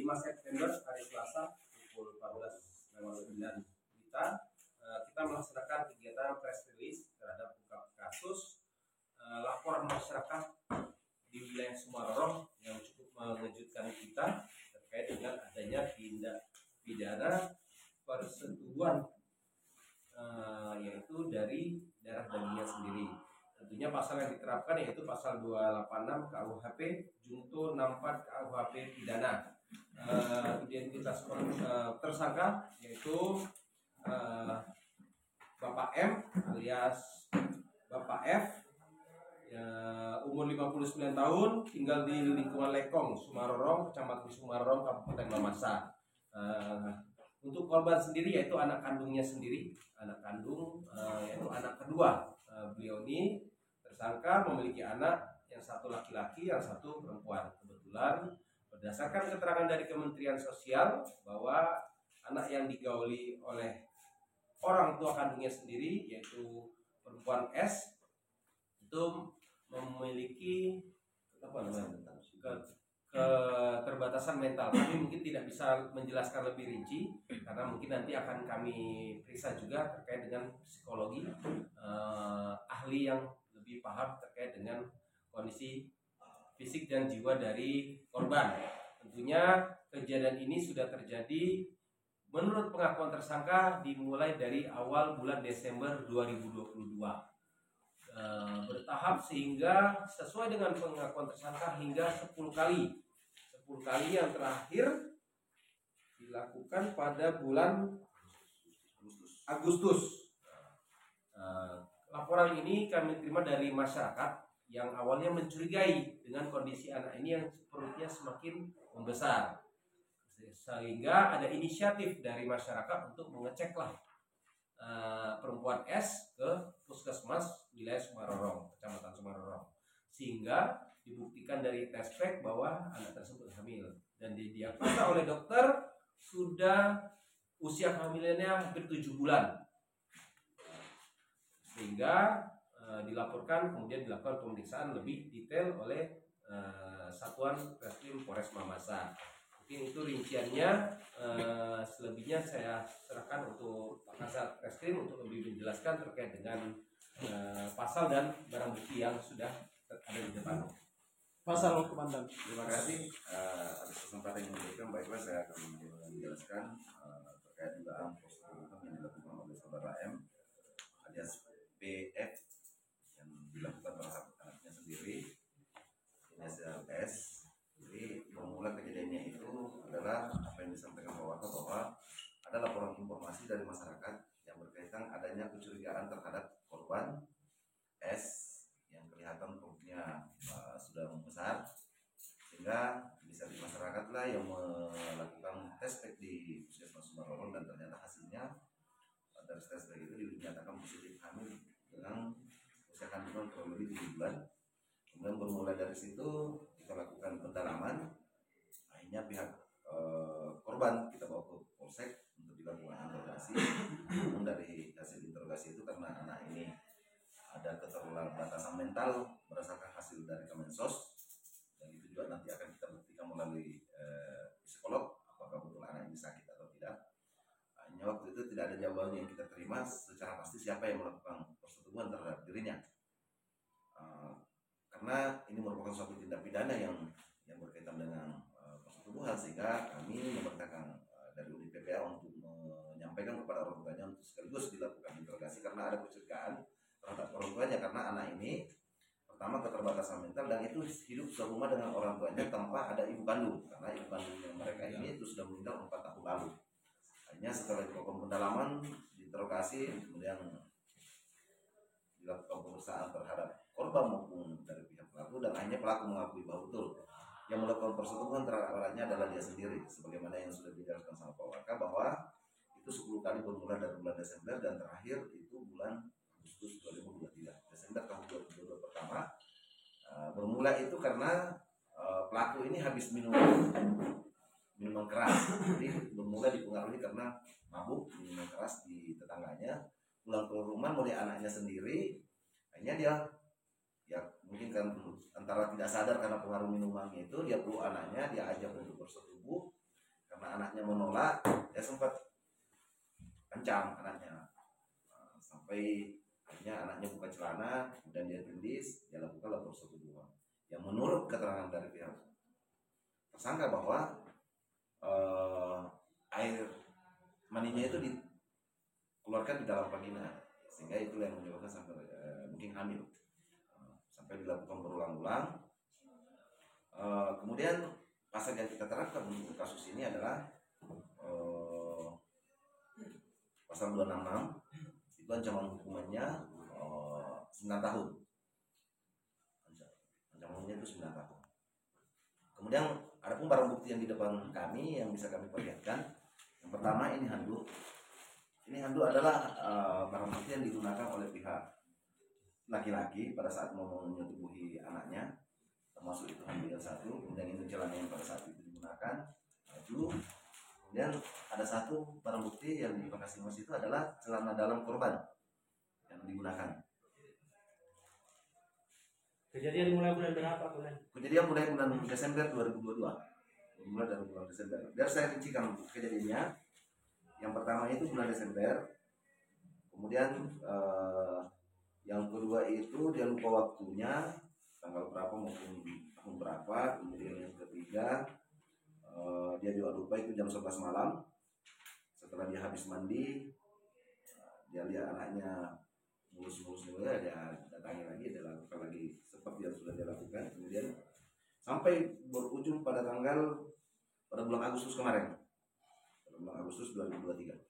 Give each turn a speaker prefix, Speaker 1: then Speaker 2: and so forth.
Speaker 1: 5 September hari Selasa pukul 14.09 kita melaksanakan kegiatan press release terhadap ungkap kasus laporan masyarakat di wilayah Sumarorong yang cukup mengejutkan kita terkait dengan adanya tindak pidana persetubuhan yaitu dari darah dagingnya sendiri. Tentunya pasal yang diterapkan yaitu pasal 286 KUHP junto 64 KUHP pidana. Identitas tersangka yaitu Bapak M alias Bapak F, umur 59 tahun, tinggal di lingkungan Lekong, Sumarorong, Kecamatan Sumarorong, Kabupaten Mamasa. Untuk korban sendiri yaitu anak kandungnya sendiri, yaitu anak kedua. Beliau ini tersangka memiliki anak, yang satu laki-laki, yang satu perempuan. Kebetulan berdasarkan keterangan dari Kementerian Sosial bahwa anak yang digauli oleh orang tua kandungnya sendiri yaitu perempuan S itu memiliki keterbatasan mental. Kami mungkin tidak bisa menjelaskan lebih rinci karena mungkin nanti akan kami periksa juga terkait dengan psikologi ahli yang lebih paham terkait dengan kondisi fisik dan jiwa dari korban. Tentunya kejadian ini sudah terjadi menurut pengakuan tersangka dimulai dari awal bulan Desember 2022. Bertahap sehingga sesuai dengan pengakuan tersangka hingga 10 kali yang terakhir dilakukan pada bulan Agustus. Laporan ini kami terima dari masyarakat yang awalnya mencurigai dengan kondisi anak ini yang perutnya semakin membesar, sehingga ada inisiatif dari masyarakat untuk mengeceklah perempuan S ke puskesmas wilayah Sumarorong, Kecamatan Sumarorong, sehingga dibuktikan dari tes pack bahwa anak tersebut hamil dan didiagnosa oleh dokter sudah usia kehamilannya hampir 7 bulan, sehingga dilaporkan kemudian dilakukan pemeriksaan lebih detail oleh Satuan Reskrim Polres Mamasa. Mungkin itu rinciannya, selebihnya saya serahkan untuk Pak Kasat Reskrim untuk lebih menjelaskan terkait dengan pasal dan barang bukti yang sudah ada di depan.
Speaker 2: Pasal Komandan.
Speaker 3: Terima kasih atas kesempatan yang diberikan. Baiklah, saya akan menjelaskan terkait dugaan persetubuhan yang dilakukan oleh saudara M alias BF yang dilakukan terhadap anaknya sendiri, inisial S. Jadi bermula kejadiannya itu adalah apa yang disampaikan bahwa ada laporan informasi dari masyarakat yang berkaitan adanya kecurigaan terhadap korban S yang kelihatan perutnya sudah membesar, sehingga bisa di masyarakat lah yang melakukan tes pack di Puskesmas Sumarorong dan ternyata hasilnya dari tes pack itu dinyatakan positif hamil dengan usia kandungan kurang lebih 7 bulan. Kemudian bermula dari situ kita lakukan pendalaman, akhirnya pihak korban kita bawa ke polsek untuk dilakukan interogasi. Namun dari hasil interogasi itu karena anak ini ada keterbatasan mental berdasarkan hasil dari Kemensos, dan itu juga nanti akan kita buktikan melalui psikolog apakah betul anak ini sakit atau tidak. Hanya waktu itu tidak ada jawaban yang kita terima secara pasti siapa yang melakukan persetubuhan terhadap dirinya, karena ini merupakan suatu tindak pidana yang berkaitan dengan persetubuhan, sehingga kami memerintahkan dari unit PPA untuk menyampaikan kepada orang tuanya untuk sekaligus dilakukan interogasi karena ada kecurigaan terhadap orang tuanya, karena anak ini pertama keterbatasan mental dan itu hidup serumah dengan orang tuanya tanpa ada ibu kandung, karena ibu kandungnya mereka ini itu sudah meninggal 4 tahun lalu. Hanya setelah dilakukan pendalaman, diinterogasi, kemudian dilakukan pemeriksaan terhadap korban maupun dari pihak pelaku, dan akhirnya pelaku mengakui bahwa betul yang melakukan persetubuhan terhadap anaknya adalah dia sendiri, sebagaimana yang sudah dijelaskan sama Pak Waka bahwa itu 10 kali bermula dari bulan Desember dan terakhir itu bulan Agustus 2023. Desember tahun 2022 pertama bermula itu karena pelaku ini habis minuman keras, jadi bermula dipengaruhi karena mabuk minuman keras di tetangganya, pulang ke rumah melihat anaknya sendiri, akhirnya dia ya mungkin kan antara tidak sadar karena pengaruh minumannya itu, dia peluk anaknya, dia ajak untuk bersetubuh, anaknya menolak, dia sempat kencang anaknya. Sampai akhirnya anaknya buka celana, kemudian dia tendis, dia lakukan lapor 112. Yang menurut keterangan dari pihak tersangka bahwa air maninya itu dikeluarkan di dalam vagina, sehingga itu yang menyebabkan sampai mungkin hamil. Sampai dilakukan berulang-ulang. Kemudian pasal yang kita terapkan untuk kasus ini adalah pasal 266, itu ancaman hukumannya 9 tahun. Ancamannya itu 9 tahun. Kemudian ada pun barang bukti yang di depan kami yang bisa kami perlihatkan. Yang pertama ini handuk. Ini handuk adalah barang bukti yang digunakan oleh pihak laki-laki pada saat mau menyetubuhi anaknya, termasuk itu handuk yang satu. Kemudian ini celana yang pada saat itu digunakan, baju. Kemudian ada satu barang bukti yang di Bekasi Mas itu adalah celana dalam korban yang digunakan.
Speaker 2: Kejadian mulai bulan berapa bulan?
Speaker 3: Kejadian mulai bulan Desember 2022. Mulai dari bulan Desember. Biar saya rincikan kejadiannya. Yang pertama itu bulan Desember. Kemudian yang kedua itu dia lupa waktunya, tanggal berapa maupun tahun berapa. Kemudian yang ketiga dia juga lupa itu jam 11 malam. Setelah dia habis mandi, dia lihat anaknya mulus-mulus juga, dia datangi lagi, dia lakukan lagi seperti yang sudah dia lakukan. Kemudian sampai berujung pada bulan Agustus kemarin, pada bulan Agustus 2023.